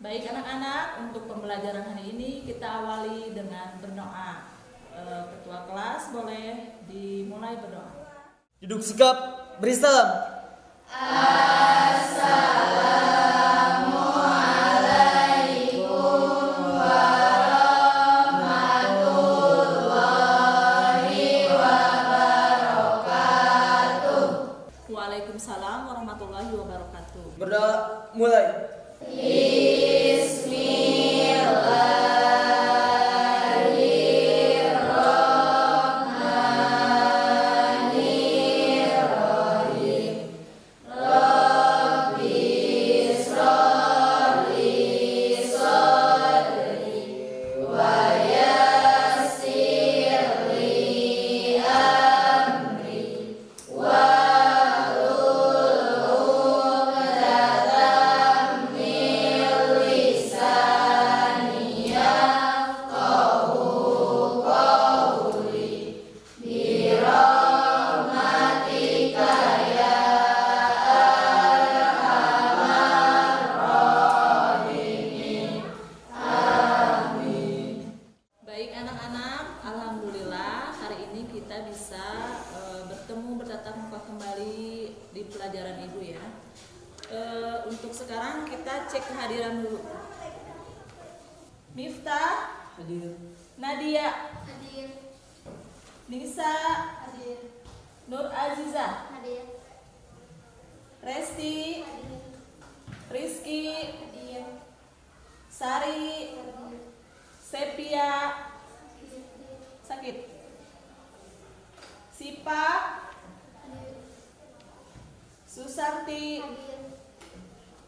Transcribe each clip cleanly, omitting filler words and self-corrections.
Baik anak-anak, untuk pembelajaran hari ini kita awali dengan berdoa. Ketua kelas boleh dimulai berdoa. Duduk sigap, beri salam. Assalamualaikum warahmatullahi wabarakatuh. Waalaikumsalam warahmatullahi wabarakatuh. Berdoa mulai. Alhamdulillah hari ini kita bisa bertatap muka kembali di pelajaran Ibu ya. Untuk sekarang kita cek kehadiran dulu. Miftah Hadir. Nadia Hadir. Nisa Hadir. Nur Azizah Hadir. Resti Hadir. Rizky Hadir. Sari Hadir. Sepia sakit Sipa Susanti.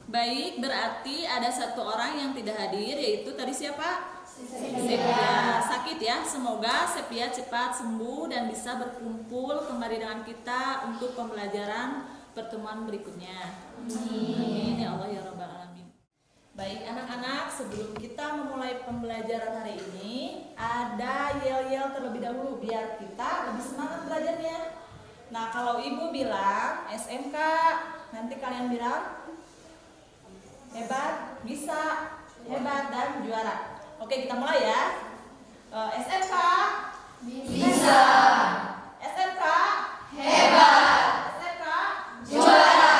Baik, berarti ada satu orang yang tidak hadir, yaitu tadi siapa? Sepia. Sakit ya. Semoga Sepia cepat sembuh dan bisa berkumpul kembali dengan kita untuk pembelajaran pertemuan berikutnya. Amin ya Allah ya Rabbal Alamin. Baik anak-anak, sebelum kita memulai pembelajaran hari ini, ada yel-yel terlebih dahulu biar kita lebih semangat belajarnya. Nah, kalau Ibu bilang SMK, nanti kalian bilang hebat, bisa, hebat, dan juara. Oke, kita mulai ya. SMK Bisa. SMK Hebat. SMK Juara.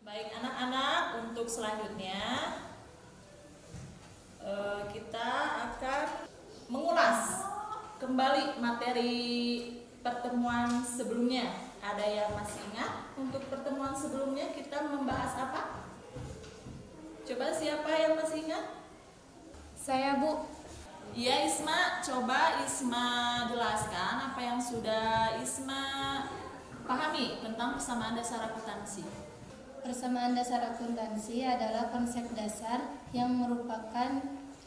Baik anak-anak, untuk selanjutnya kita akan mengulas kembali materi pertemuan sebelumnya. Ada yang masih ingat untuk pertemuan sebelumnya kita membahas apa? Coba siapa yang masih ingat? Saya, Bu. Iya Isma, coba Isma jelaskan apa yang sudah Isma pahami tentang persamaan dasar akuntansi. Persamaan dasar akuntansi adalah konsep dasar yang merupakan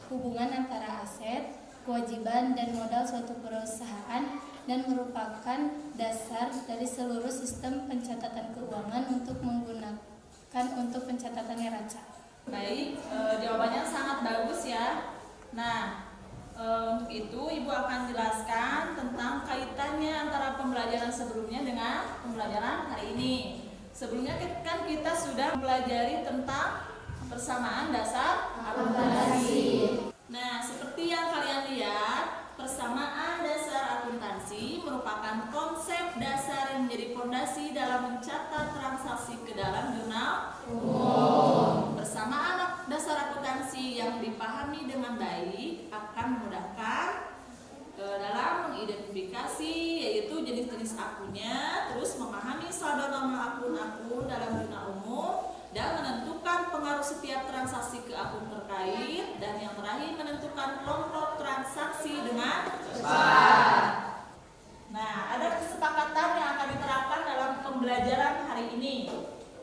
hubungan antara aset, kewajiban, dan modal suatu perusahaan dan merupakan dasar dari seluruh sistem pencatatan keuangan untuk menggunakan untuk pencatatan neraca. Baik, jawabannya sangat bagus ya. Nah, untuk itu Ibu akan jelaskan tentang kaitannya antara pembelajaran sebelumnya dengan pembelajaran hari ini. Sebelumnya kan kita sudah mempelajari tentang persamaan dasar akuntansi. Nah, seperti yang kalian lihat, persamaan dasar akuntansi merupakan konsep dasar yang menjadi fondasi dalam mencatat transaksi ke dalam jurnal umum. Persamaan dasar akuntansi yang dipahami dengan baik akan memudahkan dalam mengidentifikasi yaitu jenis-jenis akunnya, terus memahami saldo nama akun-akun dalam jurnal umum, dan menentukan pengaruh setiap transaksi ke akun terkait, dan yang terakhir menentukan kelompok transaksi dengan cepat. Nah, ada kesepakatan yang akan diterapkan dalam pembelajaran hari ini.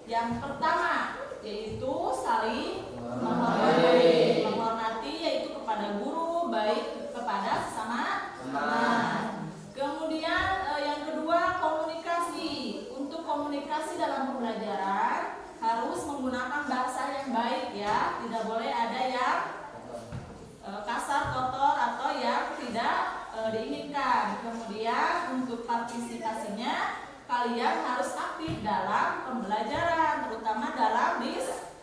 Yang pertama yaitu saling menghormati. Menghormati yaitu kepada guru, baik kepada sesama teman. Kemudian yang kedua komunikasi. Untuk komunikasi dalam pembelajaran harus menggunakan bahasa yang baik ya, tidak boleh ada yang kasar, kotor, atau yang tidak diinginkan. Kemudian untuk partisipasinya kalian harus aktif dalam pembelajaran, terutama dalam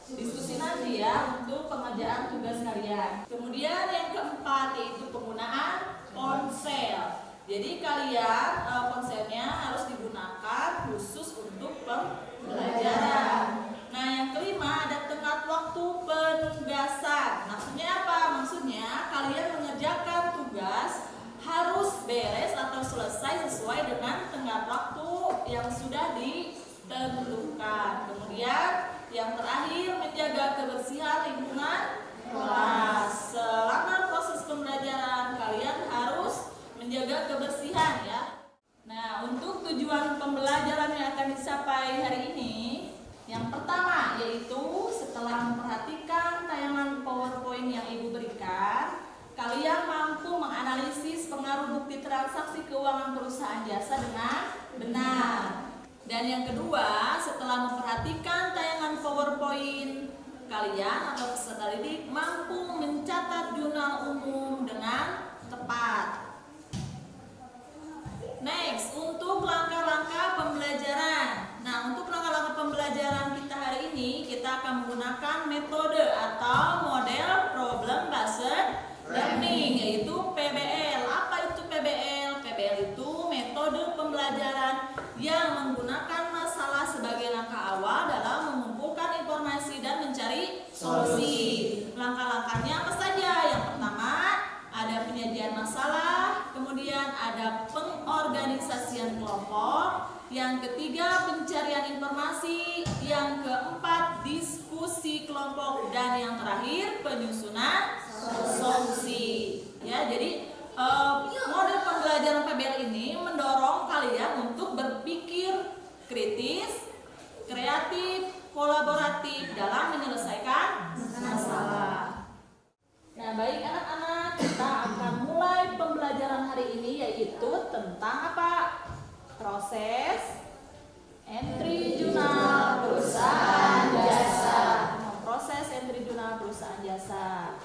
diskusi nanti ya untuk pengerjaan tugas kalian. Kemudian yang keempat yaitu penggunaan ponsel. Jadi kalian ponselnya harus digunakan khusus untuk pembelajaran. Nah, yang kelima ada tenggat waktu penugasan. Maksudnya apa? Maksudnya kalian mengerjakan tugas harus beres atau selesai sesuai dengan tenggat waktu yang sudah ditentukan. Kemudian yang terakhir menjaga kebersihan lingkungan kelas. Selama proses pembelajaran kalian harus menjaga kebersihan ya. Nah, untuk tujuan pembelajaran yang akan dicapai hari ini, yang pertama yaitu setelah memperhatikan tayangan PowerPoint yang Ibu berikan, kalian mampu menganalisis pengaruh bukti transaksi keuangan perusahaan jasa dengan benar. Dan yang kedua, setelah memperhatikan tayangan PowerPoint, kalian atau peserta didik mampu mencatat jurnal umum dengan tepat. Next, untuk langkah-langkah pembelajaran. Nah, untuk langkah-langkah pembelajaran kita hari ini, kita akan menggunakan metode atau model problem based learning, yaitu PBL. Apa itu PBL? PBL itu metode pembelajaran yang menggunakan masalah sebagai langkah awal dalam mengumpulkan informasi dan mencari solusi. Langkah-langkahnya apa saja? Yang pertama, ada penyajian masalah, kemudian ada pengorganisasian kelompok, yang ketiga pencarian informasi, yang keempat diskusi kelompok, dan yang terakhir penyusunan solusi. Ya, jadi model pembelajaran PBL ini mendorong kalian untuk berpikir kritis, kreatif, kolaboratif dalam menyelesaikan masalah. Nah, baik anak-anak, kita akan mulai pembelajaran hari ini yaitu tentang apa? Proses entry jurnal perusahaan jasa. Proses entry jurnal perusahaan jasa.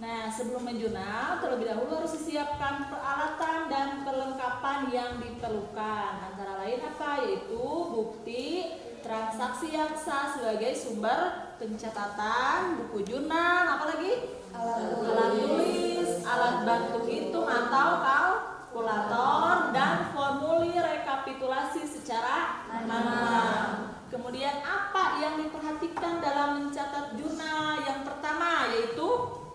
Nah, sebelum menjurnal, terlebih dahulu harus disiapkan peralatan dan perlengkapan yang diperlukan. Antara lain apa? Yaitu bukti transaksi yang sah sebagai sumber pencatatan, buku jurnal, apalagi? Alat tulis, alat bantu hitung atau kalkulator, dan formulir rekapitulasi secara manual. Kemudian apa yang diperhatikan dalam mencatat jurnal? Yang pertama yaitu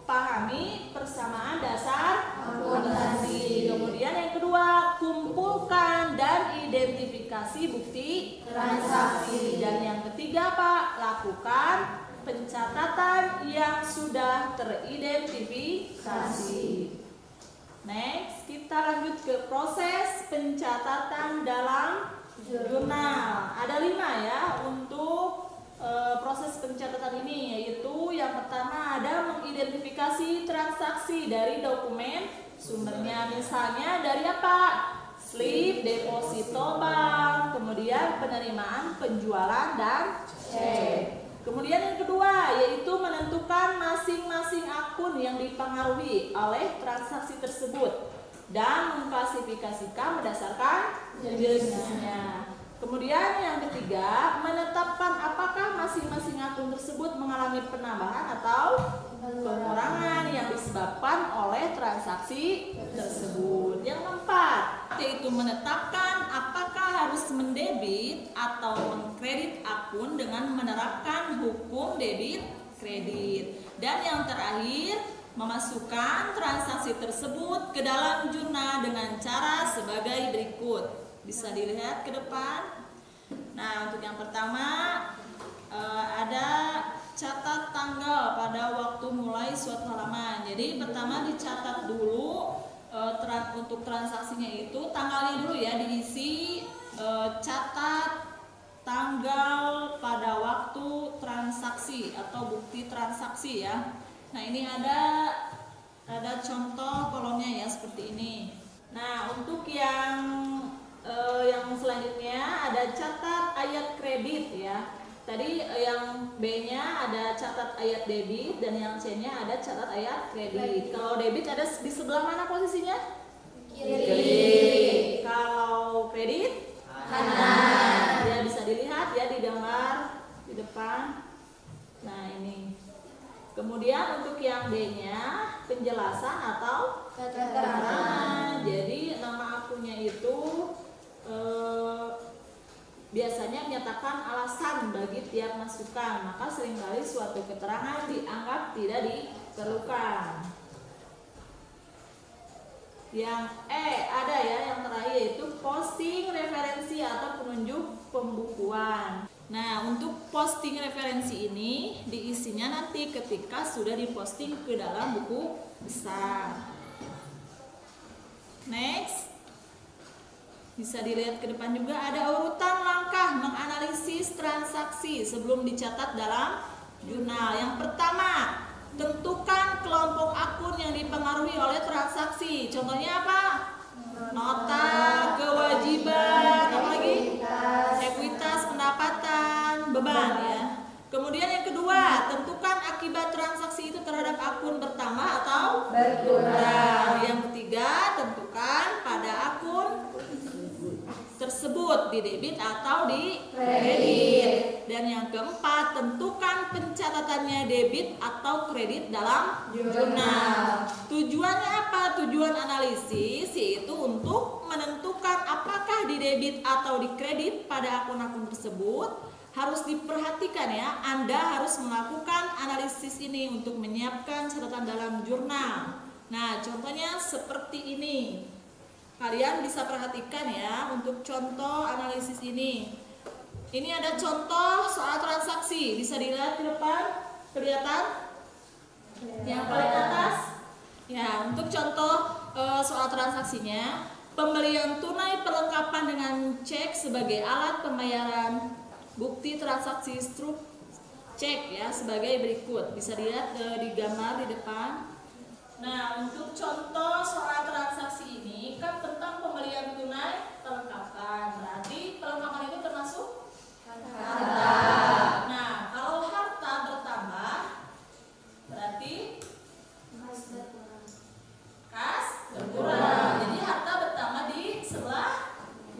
pahami persamaan dasar akuntansi. Kemudian yang kedua, kumpulkan dan identifikasi bukti transaksi. Dan yang ketiga Pak, lakukan pencatatan yang sudah teridentifikasi. Next, kita lanjut ke proses pencatatan dalam jurnal. Ada 5 ya untuk proses pencatatan ini, yaitu yang pertama ada mengidentifikasi transaksi dari dokumen sumbernya. Misalnya dari apa? Slip deposito bank, kemudian penerimaan penjualan dan cek. Kemudian yang kedua yaitu menentukan masing-masing akun yang dipengaruhi oleh transaksi tersebut dan mengklasifikasikan berdasarkan jenisnya. Kemudian yang ketiga, menetapkan apakah masing-masing akun tersebut mengalami penambahan atau pengurangan yang disebabkan oleh transaksi tersebut. Yang keempat, yaitu menetapkan apakah harus mendebit atau mengkredit akun dengan menerapkan hukum debit kredit. Dan yang terakhir, memasukkan transaksi tersebut ke dalam jurnal dengan cara sebagai berikut. Bisa dilihat ke depan. Nah, untuk yang pertama ada catat tanggal pada waktu mulai suatu halaman. Jadi pertama dicatat dulu untuk transaksinya itu tanggalnya dulu ya, diisi catat tanggal pada waktu transaksi atau bukti transaksi ya. Nah, ini ada contoh kolomnya ya seperti ini. Nah, untuk yang selanjutnya ada catat ayat kredit ya. Tadi yang B-nya ada catat ayat debit dan yang C-nya ada catat ayat kredit. Kalau debit ada di sebelah mana posisinya? Kiri. Kalau kredit? Kanan. Kemudian untuk yang D-nya penjelasan atau keterangan. Jadi nama akunnya itu biasanya menyatakan alasan bagi tiap masukan, maka seringkali suatu keterangan dianggap tidak diperlukan. Yang ada ya, yang terakhir yaitu posting referensi atau penunjuk pembukuan. Nah, untuk posting referensi ini diisinya nanti ketika sudah diposting ke dalam buku besar. Next, bisa dilihat ke depan juga ada urutan langkah menganalisis transaksi sebelum dicatat dalam jurnal. Yang pertama, tentukan kelompok akun yang dipengaruhi oleh transaksi. Contohnya apa? Nota, kewajiban, apalagi? Ekuitas, pendapatan, beban ya. Kemudian yang kedua, tentukan akibat transaksi itu terhadap akun bertambah atau berkurang. Yang ketiga, tentukan pada akun tersebut di debit atau di kredit. Dan yang keempat, tentukan pencatatannya debit atau kredit dalam jurnal. Tujuannya apa? Tujuan analisis yaitu untuk menentukan apakah di debit atau di kredit pada akun-akun tersebut. Harus diperhatikan ya, Anda harus melakukan analisis ini untuk menyiapkan catatan dalam jurnal. Nah, contohnya seperti ini. Kalian bisa perhatikan ya untuk contoh analisis ini. Ini ada contoh soal transaksi. Bisa dilihat di depan? Kelihatan? Yang paling atas? Ya, untuk contoh soal transaksinya, pembelian tunai perlengkapan dengan cek sebagai alat pembayaran. Bukti transaksi struk cek ya sebagai berikut. Bisa dilihat di gambar di depan. Nah, untuk contoh soal transaksi ini kan tentang pembelian tunai perlengkapan. Berarti perlengkapan itu termasuk harta. Nah, kalau harta bertambah berarti kas berkurang. Jadi harta bertambah di sebelah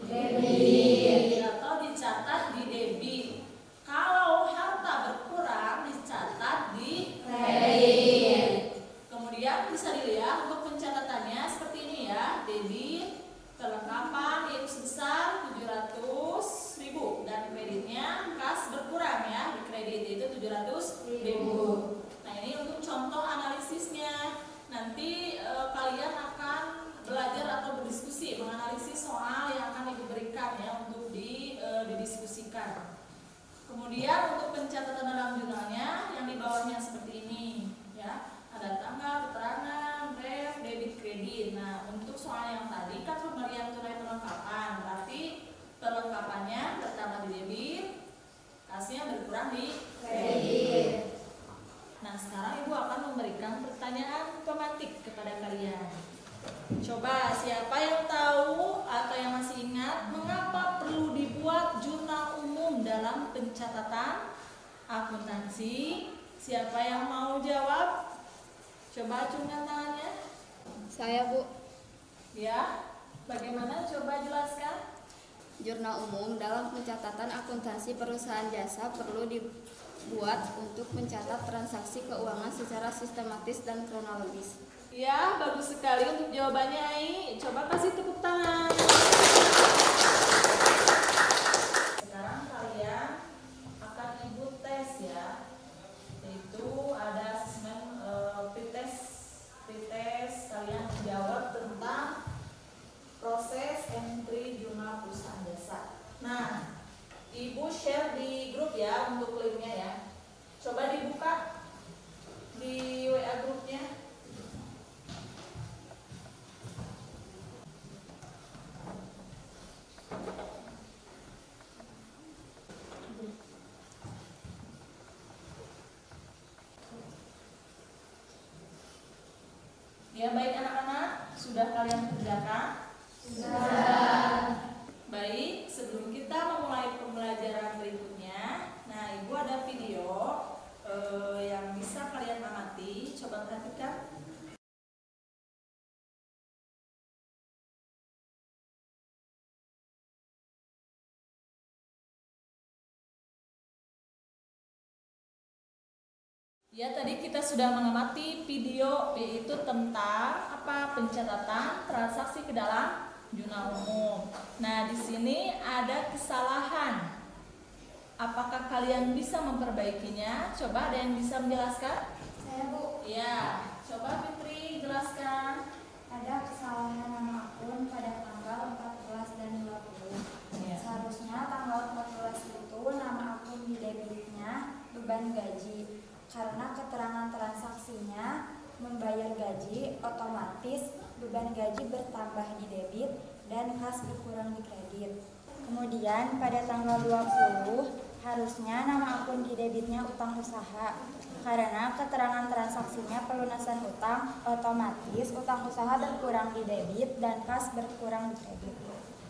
debit atau dicatat di debit. Kalau harta berkurang dicatat di kredit. Kemudian bisa dilihat untuk pencatatannya seperti ini ya. Debit perlengkapan yaitu sebesar 700.000 dan kreditnya kas berkurang ya, di kredit yaitu 700.000. Nah, ini untuk contoh analisisnya. Nanti kalian akan belajar atau berdiskusi menganalisis soal yang akan Ibu berikan ya untuk didiskusikan. Kemudian untuk pencatatan dalam jurnalnya yang di bawahnya seperti ini ya. Ada tanggal, keterangan, ref, debit, kredit. Nah, untuk soal yang tadi kan pembelian tunai perlengkapan, berarti perlengkapannya bertambah di debit, kasnya berkurang di kredit. Nah, sekarang Ibu akan memberikan pertanyaan pemantik kepada kalian. Coba siapa yang tahu atau yang masih ingat mengapa perlu dibuat jurnal umum dalam pencatatan akuntansi? Siapa yang mau jawab? Coba acungkan tangannya. Saya, Bu. Ya, bagaimana? Coba jelaskan. Jurnal umum dalam pencatatan akuntansi perusahaan jasa perlu dibuat untuk mencatat transaksi keuangan secara sistematis dan kronologis. Ya, bagus sekali untuk jawabannya, Ai. Coba kasih tepuk tangan. Sekarang kalian akan Ibu tes ya. Yaitu ada asesmen pretest kalian jawab tentang proses entry jurnal perusahaan jasa. Nah, Ibu share di grup ya untuk linknya ya. Coba dibuka di WA grupnya. Ya, baik anak-anak, sudah kalian kerjakan? Sudah. Baik, sebelum kita memulai pembelajaran berikutnya, nah Ibu ada video yang bisa kalian amati. Coba perhatikan. Ya, tadi kita sudah mengamati video yaitu tentang apa pencatatan transaksi ke dalam jurnal umum. Nah, di sini ada kesalahan. Apakah kalian bisa memperbaikinya? Coba ada yang bisa menjelaskan? Saya, Bu. Ya, coba Fitri jelaskan. Ada kesalahan nama akun pada tanggal 14 dan 20. Ya. Seharusnya tanggal 14 itu nama akun di debitnya beban gaji. Karena keterangan transaksinya membayar gaji, otomatis beban gaji bertambah di debit dan kas berkurang di kredit. Kemudian pada tanggal 20 harusnya nama akun di debitnya utang usaha. Karena keterangan transaksinya pelunasan utang, otomatis utang usaha berkurang di debit dan kas berkurang di kredit.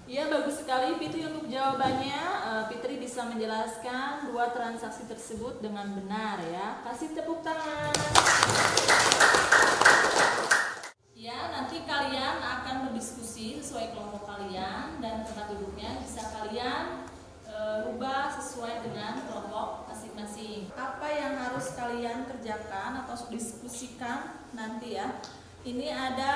Ya, bagus sekali Fitri untuk jawabannya. Fitri bisa menjelaskan dua transaksi tersebut dengan benar ya. Kasih tepuk tangan. Ya, nanti kalian akan berdiskusi sesuai kelompok kalian dan tempat duduknya bisa kalian rubah sesuai dengan kelompok masing-masing. Apa yang harus kalian kerjakan atau diskusikan nanti ya? Ini ada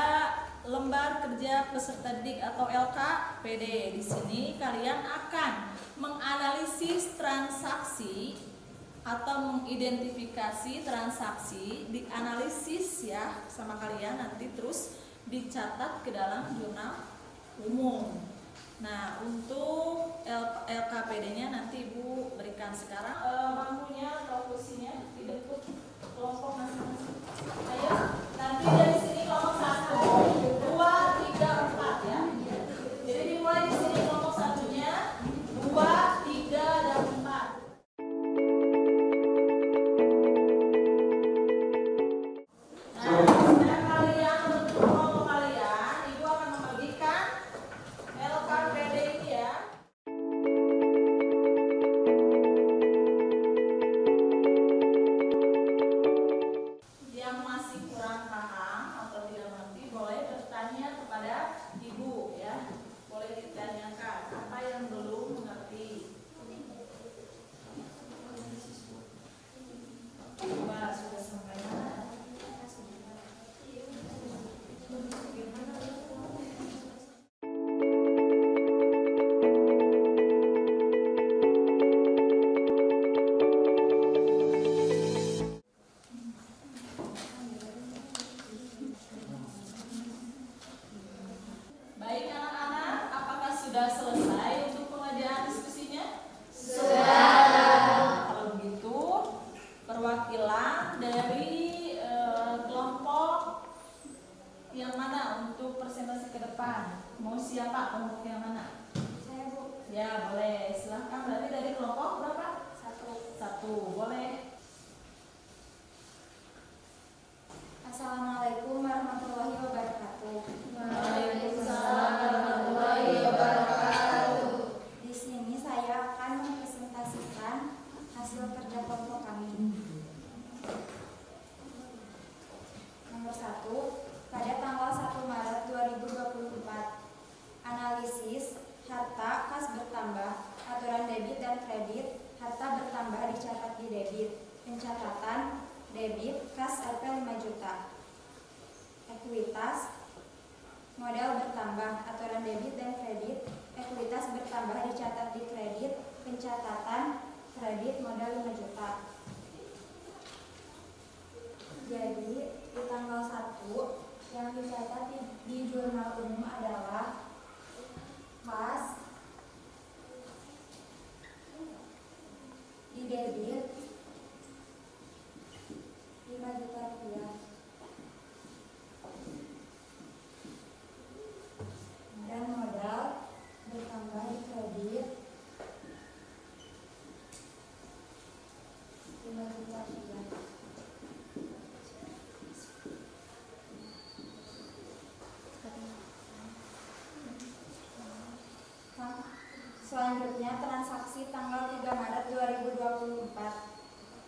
lembar kerja peserta didik atau LKPD. Di sini kalian akan menganalisis transaksi atau mengidentifikasi transaksi, dianalisis ya sama kalian, nanti terus dicatat ke dalam jurnal umum. Nah, untuk LKPD-nya nanti Ibu berikan sekarang. Bangkunya atau kursinya dijemput kelompok masing-masing. Ayo, nanti dari sini kelompok 1, 2, 3, 4 ya. Jadi dimulai di sini kelompok satunya 2, 3, dan 4. Nah, sekarang kalian untuk kelompok kalian, Ibu akan membagikan LKPD ini ya. Yang masih kurang paham atau tidak mengerti boleh bertanya kepada Ibu ya. Boleh ditanyakan apa yang belum mengerti. Coba sudah sampai mana? Baik anak-anak, apakah sudah selesai untuk pengajaran diskusinya? Sudah. Kalau begitu, perwakilan dari kelompok yang mana untuk presentasi ke depan? Mau siapa kelompok yang mana? Saya, Bu. Ya, boleh. Silahkan berarti dari kelompok berapa? 1, boleh. Assalamualaikum warahmatullahi wabarakatuh. Waalaikumsalam warahmatullahi wabarakatuh. Di sini saya akan mempresentasikan hasil kerja kelompok kami. Nomor 1, pada tanggal 1 Maret 2024, analisis harta kas bertambah, aturan debit dan kredit, harta bertambah dicatat di debit, pencatatan debit kas Rp 5 juta, ekuitas modal bertambah, aturan debit dan kredit, ekuitas bertambah dicatat di kredit, pencatatan kredit modal 5 juta. Jadi di tanggal 1 yang dicatat di jurnal umum adalah kas di debit 5 juta rupiah dan modal bertambah di kredit 5 juta rupiah. Selanjutnya transaksi tanggal 3 Maret 2024.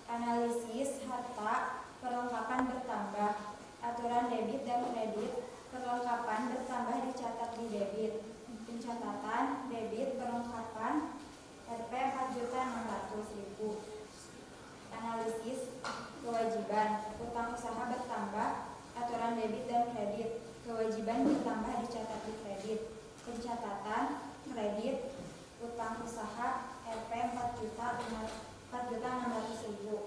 Analisis harta perlengkapan bertambah, aturan debit dan kredit perlengkapan bertambah dicatat di debit, pencatatan debit perlengkapan Rp 4.600.000. Analisis kewajiban pencatatan kredit utang usaha Rp 4.600.000.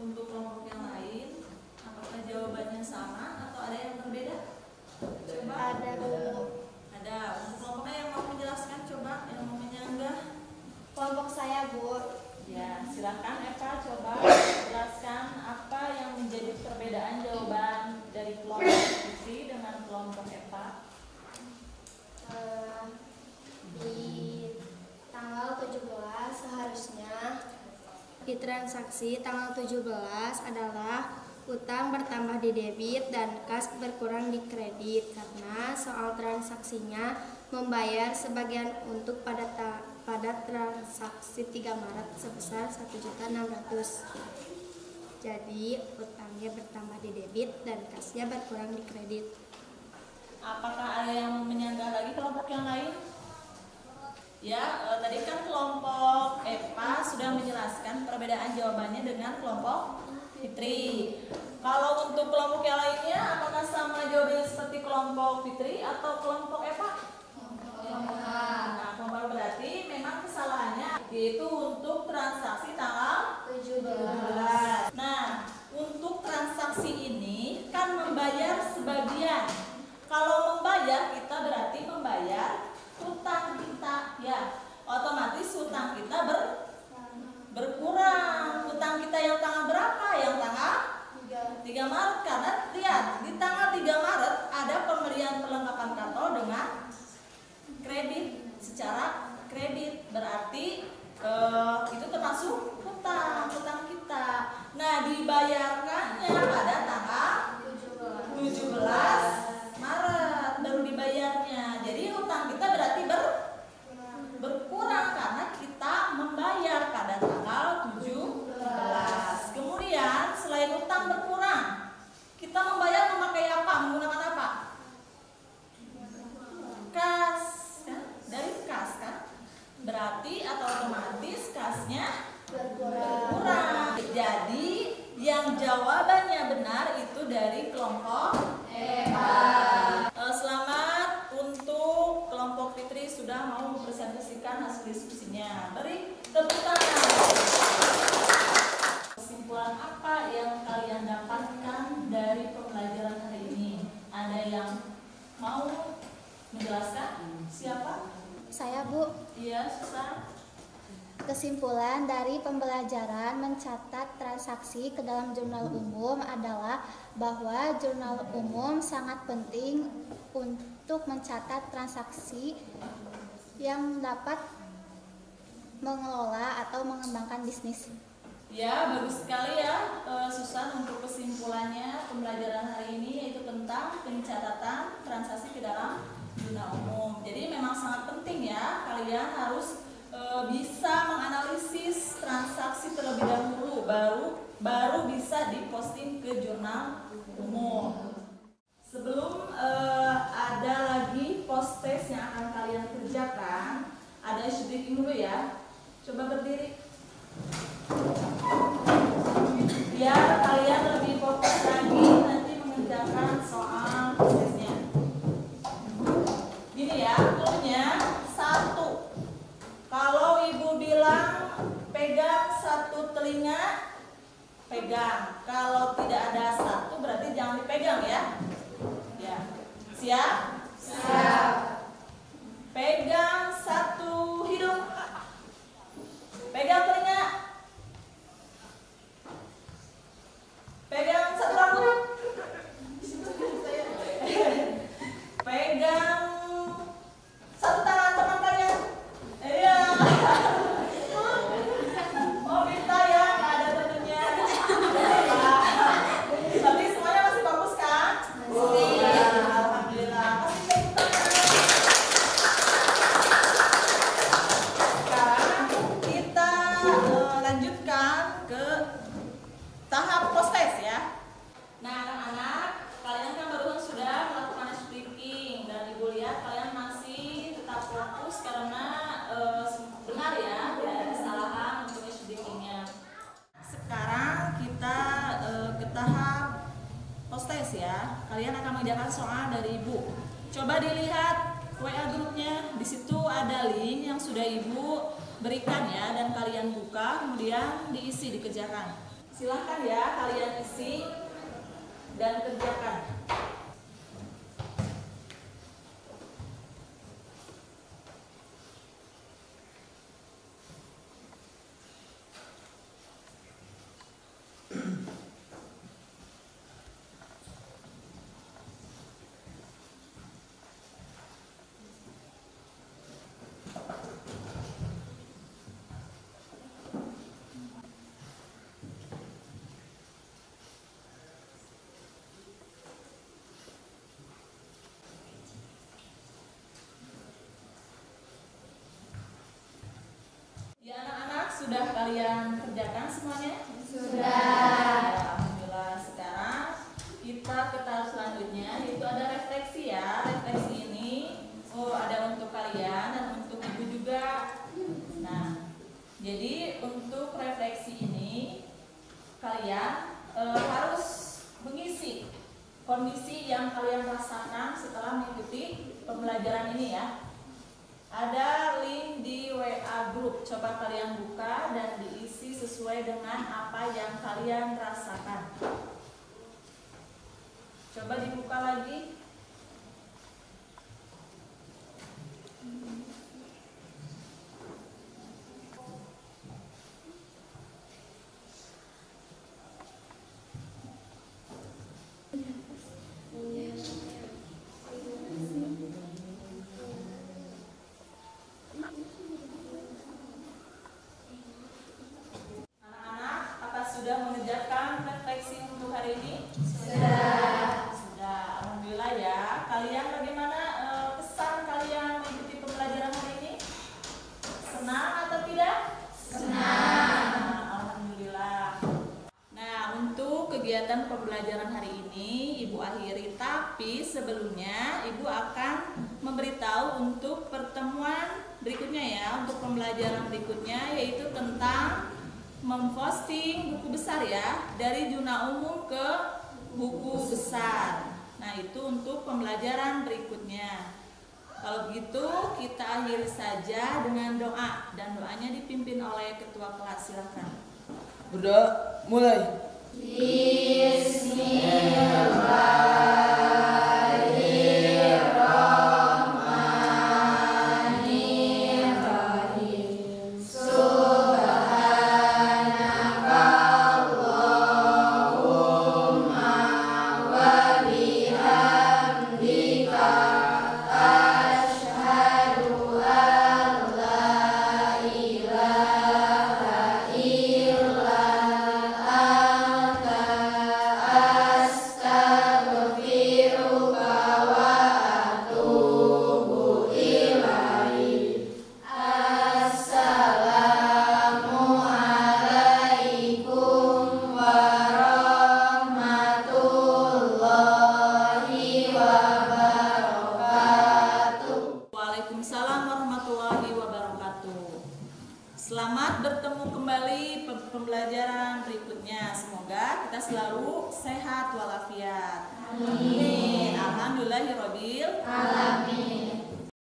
Untuk kelompok yang lain, apakah jawabannya sama atau ada yang berbeda? Coba. Ada dulu. Ada. Untuk kelompoknya yang mau menjelaskan, coba yang mau menyanggah. Kelompok saya, Bu. Ya, silakan Eva coba jelaskan apa yang menjadi perbedaan jawaban dari kelompok Putri dengan kelompok Eva. Di tanggal 17 seharusnya di transaksi tanggal 17 adalah utang bertambah di debit dan kas berkurang di kredit karena soal transaksinya membayar sebagian untuk pada transaksi 3 Maret sebesar 1.600.000. Jadi utangnya bertambah di debit dan kasnya berkurang di kredit. Apakah ada yang menyanggah lagi kelompok yang lain? Ya, tadi kan kelompok Eva sudah menjelaskan perbedaan jawabannya dengan kelompok Fitri. Kalau untuk kelompok yang lainnya, apakah sama jawabannya seperti kelompok Fitri atau kelompok Eva? Nah, kelompok berarti memang kesalahannya yaitu untuk transaksi tanggal 17. Nah, untuk transaksi ini kan membayar sebagian. Kalau membayar, kita berarti membayar utang kita, ya. Otomatis utang kita berkurang. Utang kita yang tanggal berapa? Yang tanggal 3 Maret. Karena lihat, di tanggal 3 Maret ada pemberian perlengkapan kartu dengan kredit, secara kredit. Berarti itu termasuk utang kita. Nah, dibayarkannya pada tanggal 17 Maret baru dibayarnya. Jadi utang kita berarti berkurang karena kita membayar pada tanggal 17. Kemudian selain utang berkurang, kita membayar memakai apa? Menggunakan apa? Kas, kan? Dari kas, kan? Berarti atau otomatis kasnya berkurang. Jadi yang jawabannya benar itu dari kelompok Eva. Selamat untuk kelompok Fitri sudah mau mempresentasikan hasil diskusinya. Beri tepuk tangan. Kesimpulan apa yang kalian dapatkan dari pembelajaran hari ini? Ada yang mau menjelaskan? Siapa? Saya, Bu. Iya, Susan. Kesimpulan dari pembelajaran mencatat transaksi ke dalam jurnal umum adalah bahwa jurnal umum sangat penting untuk mencatat transaksi yang dapat mengelola atau mengembangkan bisnis. Ya, bagus sekali ya Susan untuk kesimpulannya pembelajaran hari ini yaitu tentang pencatatan transaksi ke dalam jurnal umum. Jadi memang sangat penting ya kalian harus bisa menganalisis transaksi terlebih dahulu baru bisa diposting ke jurnal umum. Sebelum ada lagi post test yang akan kalian kerjakan, ada speaking dulu ya. Coba berdiri. Biar kalian lebih fokus lagi nanti mengerjakan soal tesnya. Gini ya, cluenya 1. Kalau ibu bilang pegang 1 telinga, pegang. Kalau tidak ada 1 berarti jangan dipegang ya. Ya. Siap? Siap. Pegang 1 hidung. Pegang telinga. Pegang 1 rambut. Pegang 1 tangan teman kalian. Iya. Oh, minta ya, nggak ada temennya. teks ya. Kalian akan mengerjakan soal dari Ibu. Coba dilihat WA grupnya, di situ ada link yang sudah Ibu berikan ya, dan kalian buka, kemudian diisi, dikerjakan. Silahkan ya kalian isi dan kerjakan. Ya anak-anak, sudah kalian kerjakan semuanya? Sudah. Alhamdulillah. Sekarang kita ke tahap selanjutnya, yaitu ada refleksi ya. Refleksi ini ada untuk kalian dan untuk Ibu juga. Nah, jadi untuk refleksi ini kalian harus mengisi kondisi yang kalian rasakan setelah mengikuti pembelajaran ini ya. Ada link di WA group, coba kalian buka dan diisi sesuai dengan apa yang kalian rasakan. Coba dibuka lagi. Sudah mengerjakan refleksi untuk hari ini? Sudah. Alhamdulillah ya. Kalian bagaimana kesan kalian mengikuti pembelajaran hari ini? Senang atau tidak? Senang. Alhamdulillah. Nah, untuk kegiatan pembelajaran hari ini Ibu akhiri, tapi sebelumnya Ibu akan memberitahu untuk pertemuan berikutnya ya, untuk pembelajaran berikutnya, yaitu tentang memposting buku besar ya, dari zona umum ke buku besar. Nah, itu untuk pembelajaran berikutnya. Kalau begitu kita akhiri saja dengan doa, dan doanya dipimpin oleh ketua kelas. Silakan. Berdoa, mulai. Selamat bertemu kembali pembelajaran berikutnya. Semoga kita selalu sehat walafiat. Amin. Alhamdulillahirabbil alamin.